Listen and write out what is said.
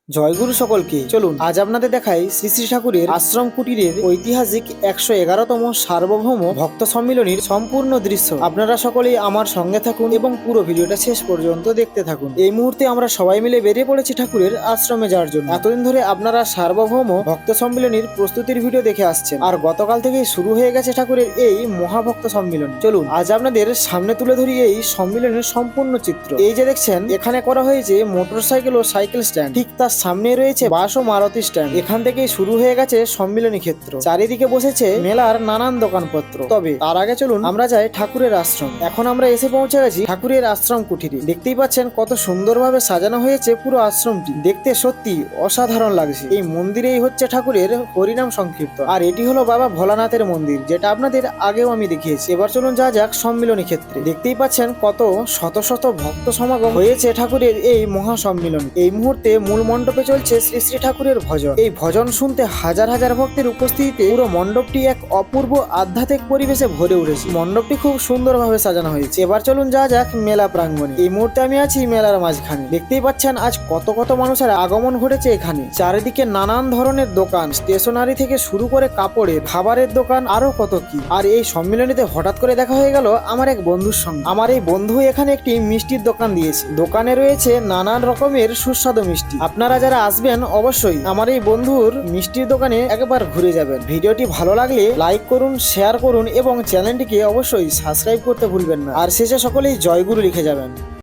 জয়গুরু সকলকে। চলুন আজ আপনাদের দেখাই শ্রী শ্রী ঠাকুরের আশ্রম কুটিরের ঐতিহাসিক 111তম সার্বভৌম ভক্ত সম্মিলনীর সম্পূর্ণ দৃশ্য। আপনারা সকলেই আমার সঙ্গে থাকুন এবং পুরো ভিডিওটা শেষ পর্যন্ত দেখতে থাকুন। এই মুহূর্তে আমরা সবাই মিলে বেরিয়ে পড়েছি ঠাকুরের আশ্রমে যাওয়ার জন্য। এতদিন ধরে আপনারা সার্বভৌম ভক্ত সম্মিলনীর প্রস্তুতির ভিডিও দেখে আসছেন, আর গতকাল থেকেই শুরু হয়ে গেছে ঠাকুরের এই মহাভক্ত সম্মিলন। চলুন আজ আপনাদের সামনে তুলে ধরি এই সম্মিলনের সম্পূর্ণ চিত্র। এই যে দেখছেন, এখানে করা হয়েছে মোটরসাইকেল ও সাইকেল স্ট্যান্ড, ঠিক তার সামনে রয়েছে বাস ও মারুতি স্ট্যান্ড। এখান থেকেই শুরু হয়ে গেছে সম্মিলনী ক্ষেত্র। চারিদিকে বসেছে মেলার নানান দোকানপত্র। তবে তার আগে চলুন আমরা যাই ঠাকুরের আশ্রম। এখন আমরা এসে পৌঁছে গেছি ঠাকুরের আশ্রম কুঠিরে। দেখতেই পাচ্ছেন কত সুন্দরভাবে সাজানো হয়েছে পুরো আশ্রমটি। দেখতে সত্যি অসাধারণ লাগছে। এই মন্দিরেই হচ্ছে ঠাকুরের হরিনাম সংকীর্তন, আর এটি হলো বাবা ভোলানাথের মন্দির, যেটা আপনাদের আগেও আমি দেখিয়েছি। এবার চলুন যা যাক সম্মিলনী ক্ষেত্রে। দেখতেই পাচ্ছেন কত শত শত ভক্ত সমাগম হয়েছে ঠাকুরের এই মহা সম্মিলন। এই মুহূর্তে মূল মণ্ডপে চলছে শ্রী শ্রী ঠাকুরের ভজন। এই ভজন শুনতে হাজার হাজার ভক্তের উপস্থিতিতে পুরো মণ্ডপটি এক অপূর্ব আধ্যাত্মিক পরিবেশে ভরে উঠেছে। মণ্ডপটি খুব সুন্দরভাবে সাজানো হয়েছে। এবার চলুন যা যাক মেলা প্রাঙ্গণে। এই মুহূর্তে আমি আছি মেলার মাঝখানে। দেখতেই পাচ্ছেন আজ কত কত মানুষের আগমন ঘটেছে এখানে। চারিদিকে নানান ধরনের দোকান, স্টেশনারি থেকে শুরু করে কাপড়ের, খাবারের দোকান, আরো কত কি। আর এই সম্মিলনীতে হঠাৎ করে দেখা হয়ে গেল আমার এক বন্ধুর সঙ্গে। আমার এই বন্ধু এখানে একটি মিষ্টির দোকান দিয়েছে। দোকানে রয়েছে নানান রকমের সুস্বাদু মিষ্টি। আপনারা যারা আসবেন অবশ্যই আমার এই বন্ধুর মিষ্টির দোকানে একবার ঘুরে যাবেন। ভিডিওটি ভালো লাগলে লাইক করুন, শেয়ার করুন এবং চ্যানেলটিকে অবশ্যই সাবস্ক্রাইব করতে ভুলবেন না। আর শেষে সকলেই জয়গুরু লিখে যাবেন।